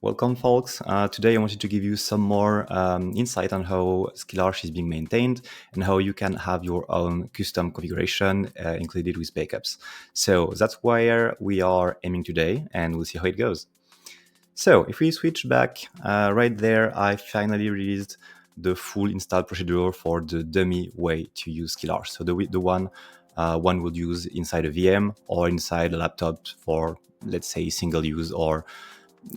Welcome, folks. Today I wanted to give you some more insight on how SkillArch is being maintained and how you can have your own custom configuration included with backups. So that's where we are aiming today, and we'll see how it goes. So if we switch back, right there, I finally released the full install procedure for the dummy way to use SkillArch. So the one one would use inside a VM or inside a laptop for, let's say, single use or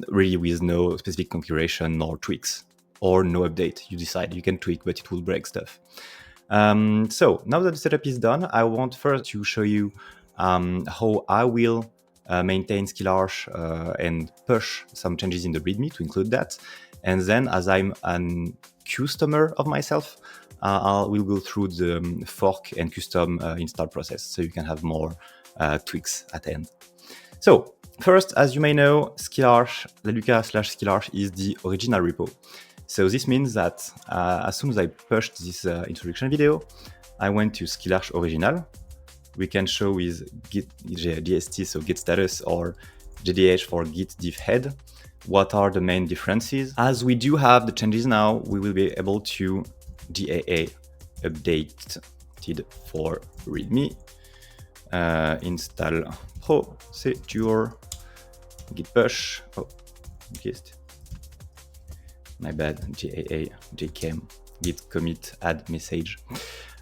really with no specific configuration nor tweaks or no update. You decide. You can tweak, but it will break stuff. So now that the setup is done, I want first to show you how I will maintain SkillArch and push some changes in the README to include that. And then, as I'm a customer of myself, I will go through the fork and custom install process, so you can have more tweaks at the end. So first, as you may know, SkillArch, Laluka/SkillArch is the original repo. So this means that as soon as I pushed this introduction video, I went to SkillArch original. We can show with git GST, so git status, or JDH for git diff head. What are the main differences? As we do have the changes now, we will be able to GAA updated for README, install procedure, git push, gist, my bad, GAA, jcam, git commit, add message.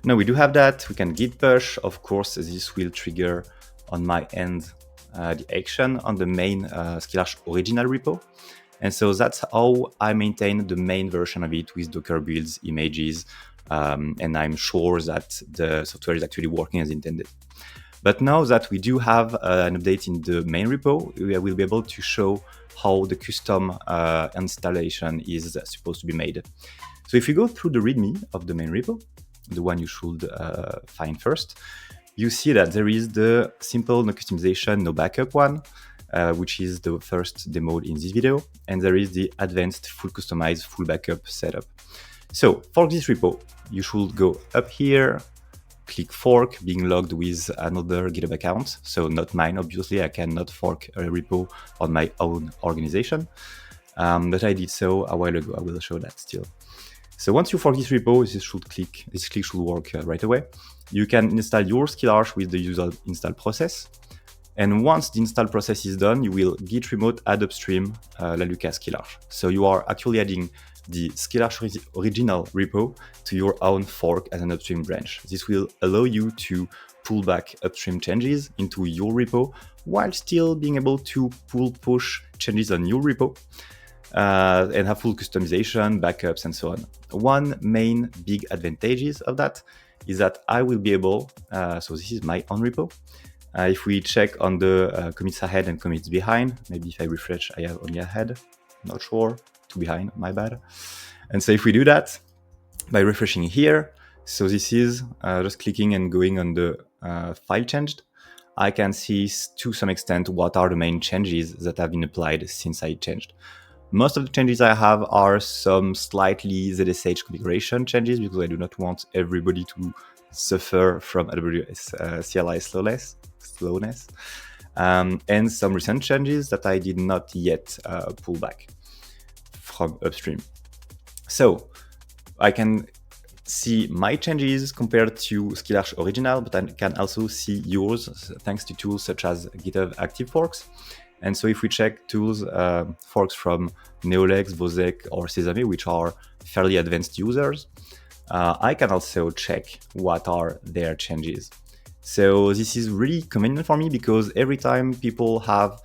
Now we do have that. We can git push. Of course, this will trigger on my end the action on the main SkillArch original repo. And so that's how I maintain the main version of it with Docker builds, images, and I'm sure that the software is actually working as intended. But now that we do have an update in the main repo, we will be able to show how the custom installation is supposed to be made. So if you go through the README of the main repo, the one you should find first, you see that there is the simple no customization, no backup one, which is the first demoed in this video. And there is the advanced full customized full backup setup. So for this repo, you should go up here, click fork, being logged with another GitHub account. So not mine, obviously. I cannot fork a repo on my own organization. But I did so a while ago. I will show that still. So once you fork this repo, this click should work right away. You can install your SkillArch with the usual install process. And once the install process is done, you will git remote add upstream Laluka SkillArch. So you are actually adding the SkillArch original repo to your own fork as an upstream branch. This will allow you to pull back upstream changes into your repo while still being able to push changes on your repo and have full customization, backups, and so on. One main big advantages of that is that I will be able, so this is my own repo. If we check on the commits ahead and commits behind, maybe if I refresh, I have only ahead, not sure, two behind, my bad. And so if we do that by refreshing here, so this is just clicking and going on the file changed, I can see to some extent what are the main changes that have been applied since I changed. Most of the changes I have are some slightly ZSH configuration changes because I do not want everybody to suffer from AWS CLI slowness, and some recent changes that I did not yet pull back from upstream. So I can see my changes compared to SkillArch original, but I can also see yours thanks to tools such as GitHub Active Forks. And so if we check tools, forks from Neolex, Vosek, or Sesame, which are fairly advanced users, I can also check what are their changes. So this is really convenient for me because every time people have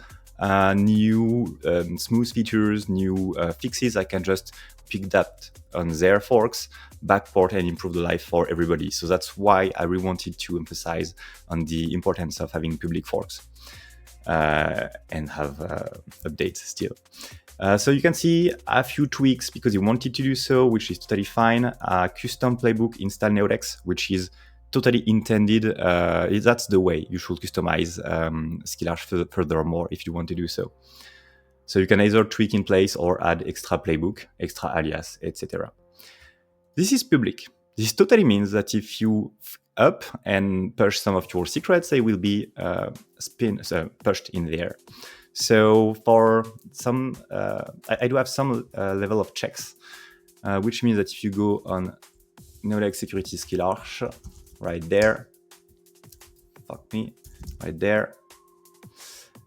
new smooth features, new fixes, I can just pick that on their forks, backport, and improve the life for everybody. So that's why I really wanted to emphasize on the importance of having public forks and have updates still. So you can see a few tweaks because you wanted to do so, which is totally fine. Custom playbook install Neolex, which is totally intended. That's the way you should customize SkillArch furthermore if you want to do so. So you can either tweak in place or add extra playbook, extra alias, etc. This is public. This totally means that if you up and push some of your secrets, they will be pushed in there. So for some, I do have some level of checks, which means that if you go on Neolex Security SkillArch, right there, right there,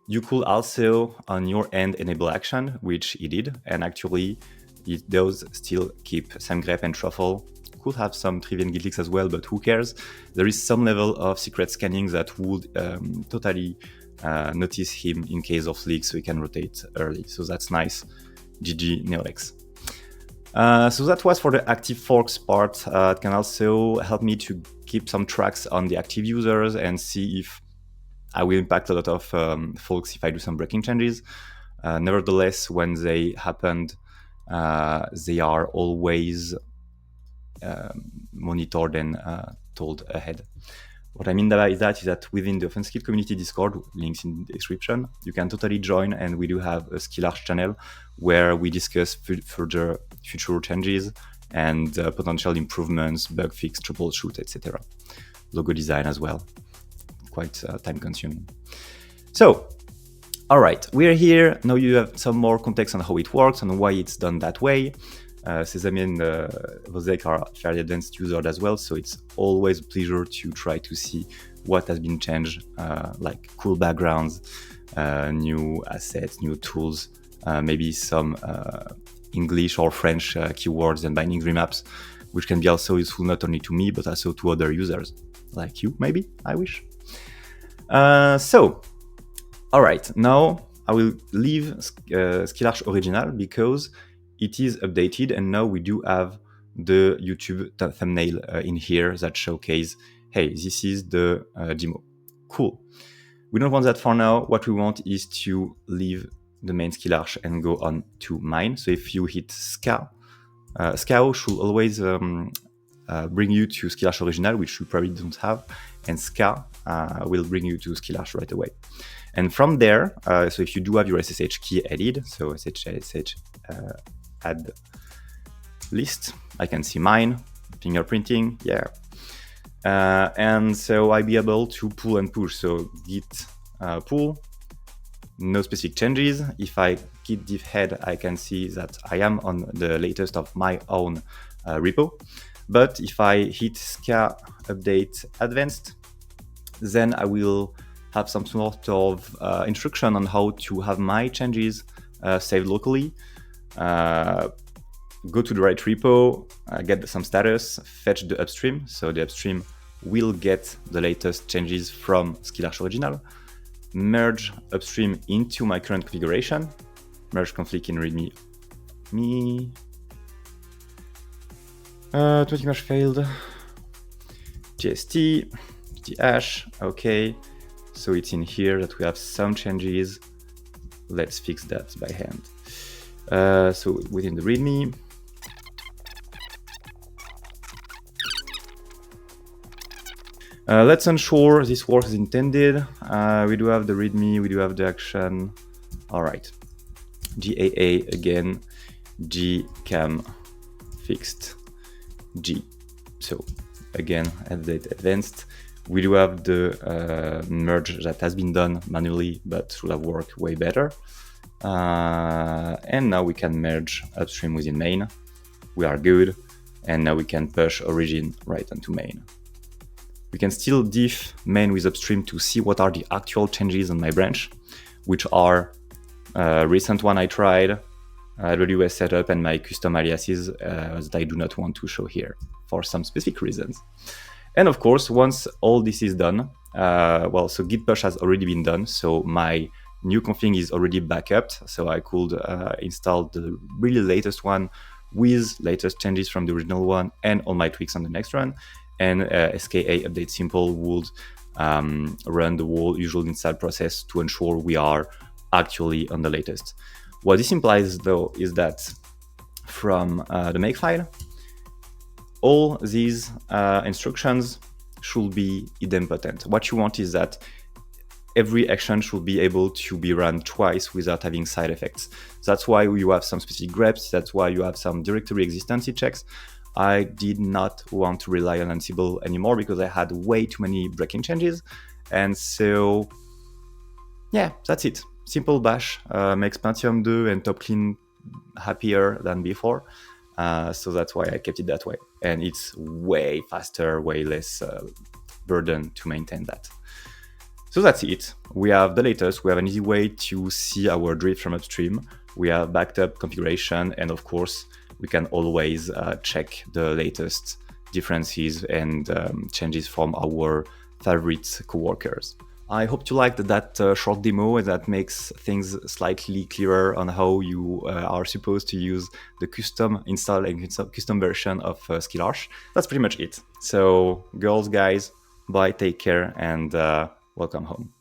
you could also on your end enable action, which it did, and actually it does still keep SameGrep and Truffle. Could have some trivial git leaks as well, but who cares? There is some level of secret scanning that would totally notice him in case of leaks, so he can rotate early. So that's nice. GG Neolex. So that was for the active forks part. It can also help me to keep some tracks on the active users and see if I will impact a lot of folks if I do some breaking changes. Nevertheless, when they happened, they are always monitored and told ahead. What I mean by that is that within the OpenSkill community Discord, links in the description, you can totally join, and we do have a SkillArch channel where we discuss further future changes and potential improvements, bug fix, troubleshoot, etc. Logo design as well. Quite time consuming. So, all right, we're here. Now you have some more context on how it works and why it's done that way. Sesame and Rosek are fairly advanced users as well, so it's always a pleasure to try to see what has been changed, like cool backgrounds, new assets, new tools, maybe some English or French keywords and binding remaps, which can be also useful not only to me, but also to other users, like you, maybe, I wish. So, all right, now I will leave SkillArch original because it is updated, and now we do have the YouTube thumbnail in here that showcase, hey, this is the demo. Cool. We don't want that for now. What we want is to leave the main SkillArch and go on to mine. So if you hit SKA, SKA should always bring you to SkillArch original, which you probably don't have, and SKA will bring you to SkillArch right away. And from there, so if you do have your SSH key added, so SSH add list, I can see mine, fingerprinting, yeah. And so I'll be able to pull and push. So git pull, no specific changes. If I git diff head, I can see that I am on the latest of my own repo. But if I hit SKA update advanced, then I will have some sort of instruction on how to have my changes saved locally. Go to the right repo, get some status, fetch the upstream. So the upstream will get the latest changes from SkillArch original, merge upstream into my current configuration, merge config in readme. 20 mesh failed, gst, hash, okay. So it's in here that we have some changes. Let's fix that by hand. So within the README, let's ensure this works as intended. We do have the README, we do have the action. All right, GAA again, gcam fixed, G. So again, update advanced. We do have the merge that has been done manually, but should have worked way better. And now we can merge upstream within main. We are good. And now we can push origin right onto main. We can still diff main with upstream to see what are the actual changes on my branch, which are recent one I tried, AWS setup, and my custom aliases that I do not want to show here for some specific reasons. And of course, once all this is done, so git push has already been done, so my new config is already backupped, so I could install the really latest one with latest changes from the original one and all my tweaks on the next run. And SKA update simple would run the whole usual install process to ensure we are actually on the latest. What this implies, though, is that from the makefile, all these instructions should be idempotent. What you want is that every action should be able to be run twice without having side effects. That's why you have some specific greps, that's why you have some directory existence checks. I did not want to rely on Ansible anymore because I had way too many breaking changes. And so, yeah, that's it. simple bash makes Pentium 2 and Top Clean happier than before. So that's why I kept it that way. And it's way faster, way less burden to maintain that. So that's it. We have the latest. We have an easy way to see our drift from upstream. We have backed up configuration. And of course, we can always check the latest differences and changes from our favorite coworkers. I hope you liked that short demo, and that makes things slightly clearer on how you are supposed to use the custom install and custom version of SkillArch. That's pretty much it. So girls, guys, bye, take care, and welcome home.